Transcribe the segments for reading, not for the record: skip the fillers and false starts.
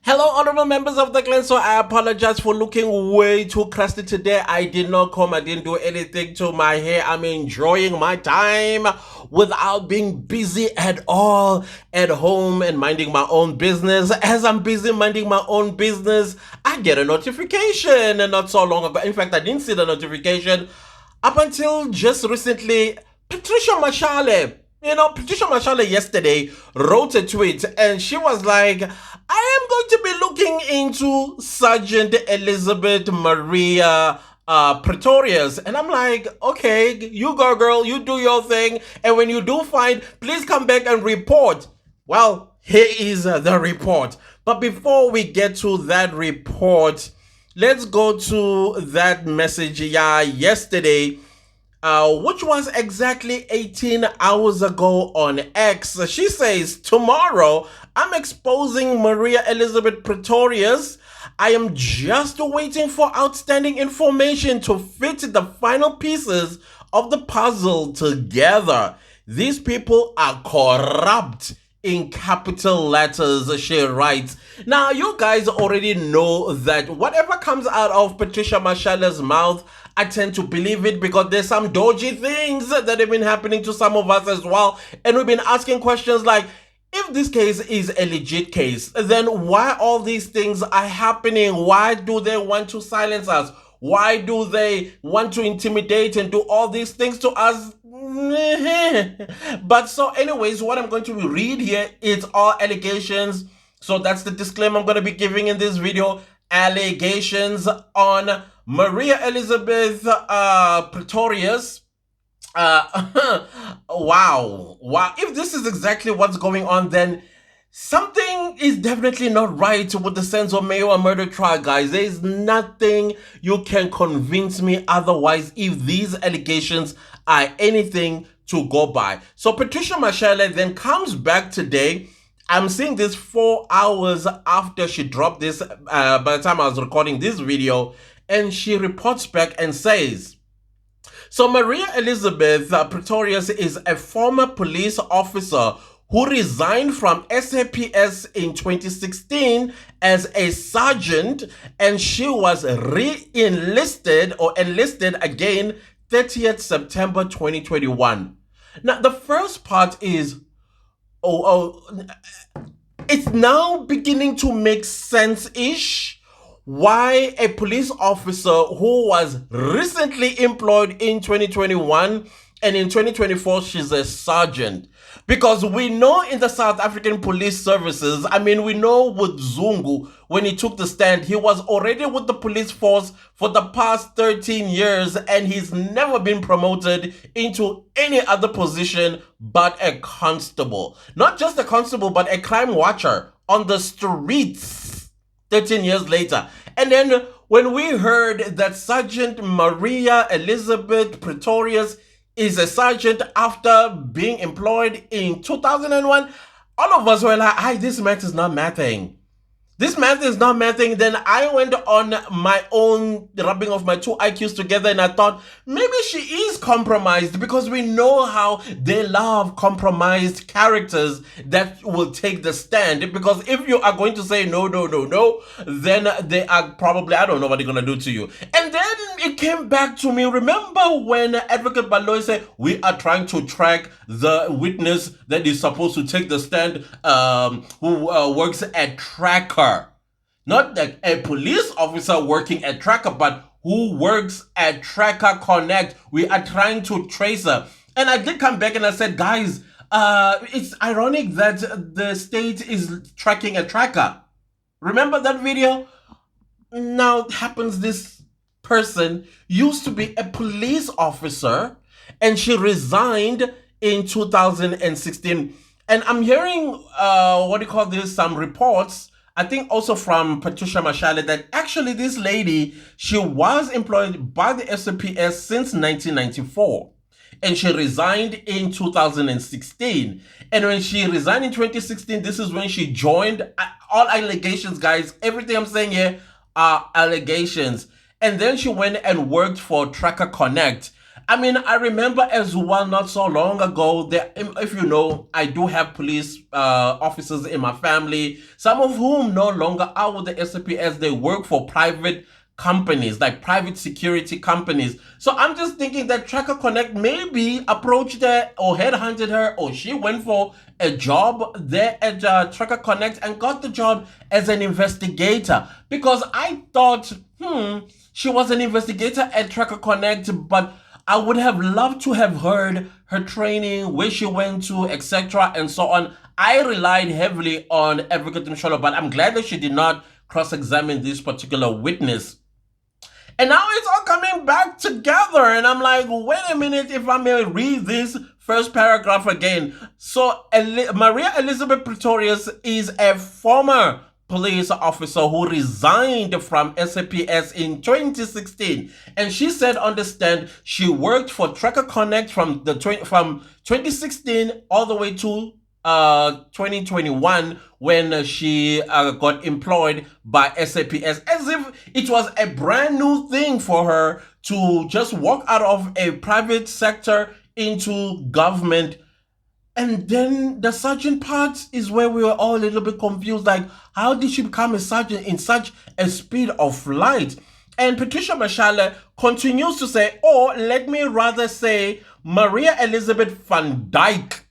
Hello, honorable members of the clan. So I apologize for looking way too crusty today. I did not come, I didn't do anything to my hair. I'm enjoying my time without being busy at all at home and minding my own business. As I'm busy minding my own business, I get a notification and not so long ago. In fact, I didn't see the notification up until just recently. Patricia Mashale. Patricia Mashal yesterday wrote a tweet and she was like, I am going to be looking into Sergeant Elizabeth Maria Pretorius. And I'm like, okay, you go, girl, you do your thing. And when you do find, please come back and report. Well, here is the report. But before we get to that report, let's go to that message yesterday, which was exactly 18 hours ago on X. She says, tomorrow, I'm exposing Maria Elizabeth Pretorius. I am just waiting for outstanding information to fit the final pieces of the puzzle together. These people are corrupt. In capital letters, she writes. Now, you guys already know that whatever comes out of Patricia Mashale's mouth, I tend to believe it because there's some dodgy things that have been happening to some of us as well. And we've been asking questions like, if this case is a legit case, then why all these things are happening? Why do they want to silence us? Why do they want to intimidate and do all these things to us? But so anyways, what I'm going to read here is all allegations. So that's the disclaimer I'm going to be giving in this video. Allegations on Maria Elizabeth Pretorius. Wow. If this is exactly what's going on, then something is definitely not right with the sense of Mayo murder trial, guys. There is nothing you can convince me otherwise if these allegations are anything to go by. So Patricia Mashal then comes back today. I'm seeing this 4 hours after she dropped this, by the time I was recording this video, and she reports back and says, so Maria Elizabeth Pretorius is a former police officer who resigned from SAPS in 2016 as a sergeant, and she was re-enlisted or enlisted again 30th September 2021. Now, the first part is, it's now beginning to make sense-ish why a police officer who was recently employed in 2021 and in 2024 she's a sergeant. Because we know in the South African police services, we know with Zungu, when he took the stand, he was already with the police force for the past 13 years and he's never been promoted into any other position but a constable. Not just a constable, but a crime watcher on the streets 13 years later. And then when we heard that Sergeant Maria Elizabeth Pretorius is a sergeant after being employed in 2001, all of us were like, this math is not mathing. This math is not mathing. Then I went on my own rubbing of my two IQs together and I thought maybe she is compromised, because we know how they love compromised characters that will take the stand. Because if you are going to say no, then they are probably, I don't know what they're going to do to you. And then it came back to me. Remember when Advocate Baloy said, we are trying to track the witness that is supposed to take the stand, who works at Tracker. Not like a police officer working at Tracker, but who works at Tracker Connect. We are trying to trace her. And I did come back and I said, guys, it's ironic that the state is tracking a tracker. Remember that video? Now it happens this person used to be a police officer and she resigned in 2016. And I'm hearing, some reports, I think also from Patricia Mashal, that actually this lady, she was employed by the SAPS since 1994. And she resigned in 2016. And when she resigned in 2016, this is when she joined. All allegations, guys. Everything I'm saying here are allegations. And then she went and worked for Tracker Connect. I mean, I remember as well not so long ago that, if you know, I do have police officers in my family, some of whom no longer are with the SAPS. They work for private companies, like private security companies. So I'm just thinking that Tracker Connect maybe approached her or headhunted her, or she went for a job there at Tracker Connect and got the job as an investigator. Because I thought, she was an investigator at Tracker Connect, but I would have loved to have heard her training, where she went to, etc., and so on. I relied heavily on Advocate Mashale, but I'm glad that she did not cross-examine this particular witness. And now it's all coming back together. And I'm like, wait a minute, if I may read this first paragraph again. So Maria Elizabeth Pretorius is a former police officer who resigned from SAPS in 2016. And she said on the stand, she worked for Tracker Connect from 2016 all the way to 2021, when she got employed by SAPS, as if it was a brand new thing for her to just walk out of a private sector into government. And then the sergeant part is where we were all a little bit confused, like, how did she become a sergeant in such a speed of light? And Patricia Mashal continues to say, or let me rather say, Maria Elizabeth van Dyke.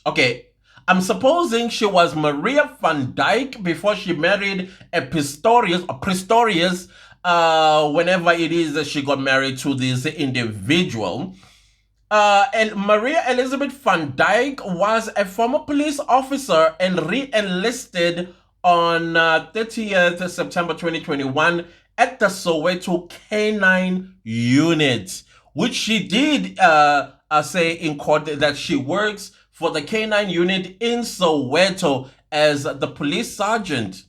Okay, I'm supposing she was Maria van Dyke before she married a Pretorius, whenever it is that she got married to this individual. And Maria Elizabeth van Dyke was a former police officer and re-enlisted on 30th September 2021 at the Soweto K9 unit, which she did say in court that she works for the K9 unit in Soweto as the police sergeant.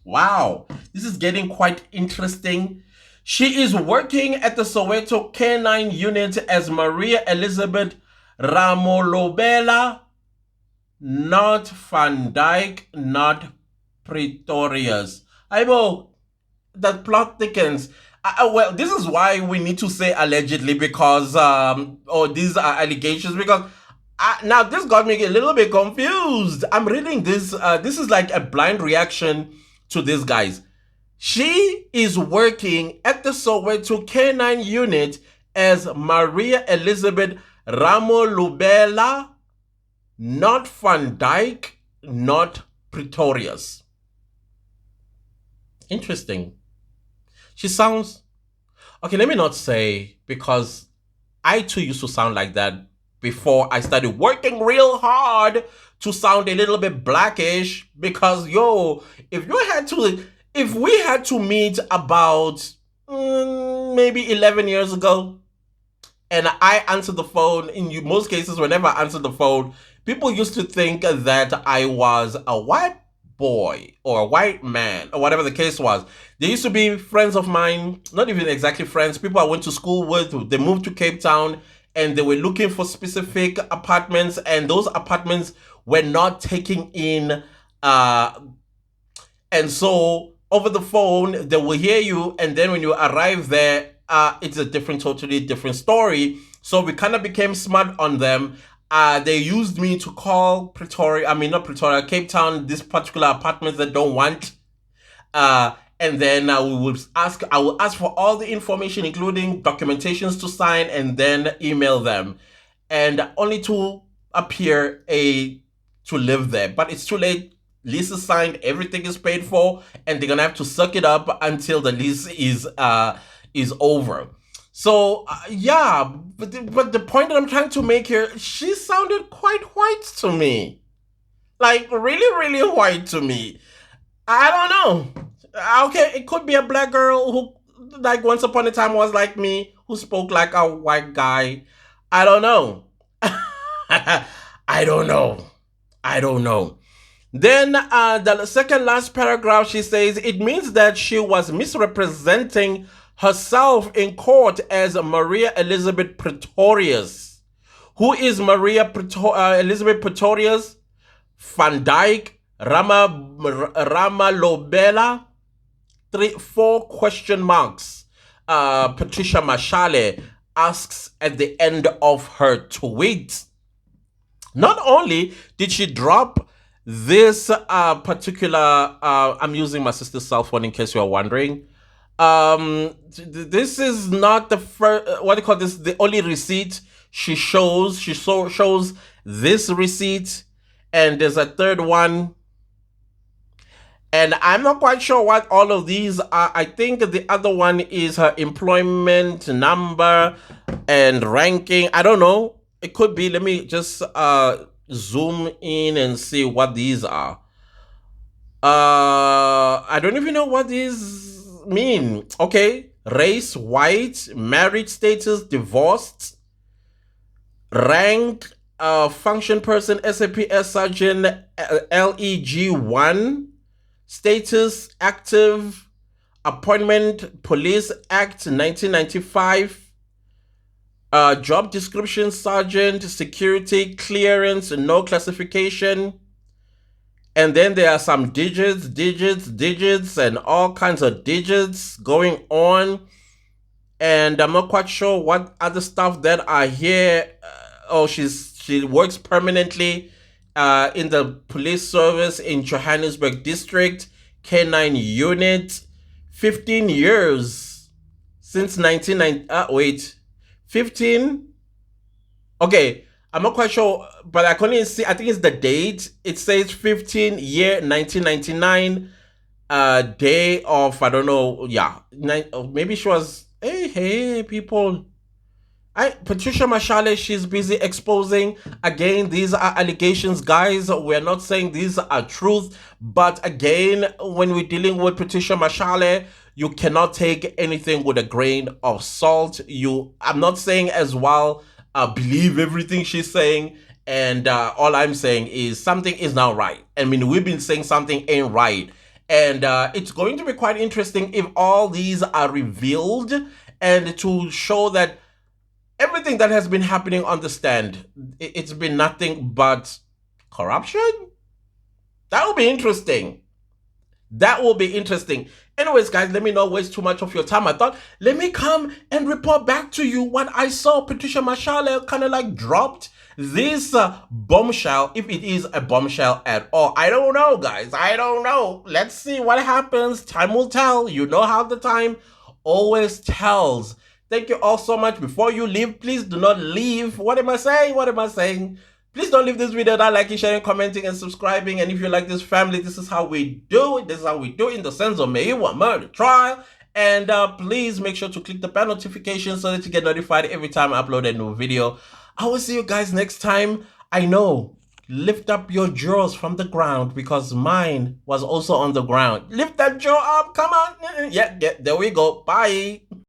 Wow, this is getting quite interesting. She is working at the Soweto K9 unit as Maria Elizabeth Ramolobela, not Van Dyke, not Pretorius. Aibo, the plot thickens. Well, this is why we need to say allegedly, because or these are allegations, because now this got me a little bit confused. I'm reading this. This is like a blind reaction to these guys. She is working at the Soweto K9 unit as Maria Elizabeth Ramolubela, not Van Dyke, not Pretorius. Interesting. She sounds... Okay, let me not say, because I too used to sound like that before I started working real hard to sound a little bit blackish, because, yo, if we had to meet about maybe 11 years ago, and I answered the phone, in most cases, whenever I answered the phone, people used to think that I was a white boy or a white man or whatever the case was. They used to be friends of mine, not even exactly friends, people I went to school with. They moved to Cape Town and they were looking for specific apartments, and those apartments were not taking in. And so over the phone, they will hear you, and then when you arrive there, it's a totally different story. So we kind of became smart on them. They used me to call Cape Town, this particular apartment they don't want. And then I will ask for all the information, including documentations to sign, and then email them. And only to appear to live there. But it's too late. Lease is signed, everything is paid for, and they're gonna have to suck it up until the lease is over. So yeah, but the point that I'm trying to make here, she sounded quite white to me, like really, really white to me. I don't know. Okay, it could be a black girl who, like, once upon a time was like me, who spoke like a white guy. I don't know. I don't know. Then the second last paragraph, she says, it means that she was misrepresenting herself in court as Maria Elizabeth Pretorius. Who is Maria Elizabeth Pretorius? Van Dyke, Ramalobela, 4 question marks. Patricia Mashale asks at the end of her tweet. Not only did she drop this particular, I'm using my sister's cell phone in case you are wondering. This is not the first, what do you call this? The only receipt she shows. She shows this receipt, and there's a third one. And I'm not quite sure what all of these are. I think the other one is her employment number and ranking. I don't know. It could be. Let me just zoom in and see what these are. I don't even know what these mean. Okay. Race, white, marriage status, divorced, rank, function person, SAPS Sergeant, LEG1, status, active, appointment, Police Act 1995, job description, sergeant, security, clearance, no classification. And then there are some digits, and all kinds of digits going on. And I'm not quite sure what other stuff that are here. She works permanently in the police service in Johannesburg District, K9 Unit, 15 years since 1990. 15? Okay, I'm not quite sure, but I can only see, I think it's the date. It says 15 year 1999, day of, I don't know, yeah, maybe she was, hey, people. Patricia Mashale, she's busy exposing. Again, these are allegations, guys. We're not saying these are truth. But again, when we're dealing with Patricia Mashale, you cannot take anything with a grain of salt. I'm not saying as well, believe everything she's saying. And all I'm saying is something is not right. I mean, we've been saying something ain't right. And it's going to be quite interesting if all these are revealed, and to show that everything that has been happening on the stand, it's been nothing but corruption. That will be interesting. That will be interesting. Anyways, guys, let me not waste too much of your time. I thought, let me come and report back to you what I saw. Patricia Mashale kind of like dropped this bombshell, if it is a bombshell at all. I don't know, guys. I don't know. Let's see what happens. Time will tell. You know how the time always tells. Thank you all so much. Before you leave, please do not leave. What am I saying? What am I saying? Please don't leave this video without liking, sharing, commenting, and subscribing. And if you like this family, this is how we do it. This is how we do it in the sense of Meiwa murder trial. And please make sure to click the bell notification so that you get notified every time I upload a new video. I will see you guys next time. I know. Lift up your jaws from the ground, because mine was also on the ground. Lift that jaw up. Come on. Yeah, there we go. Bye.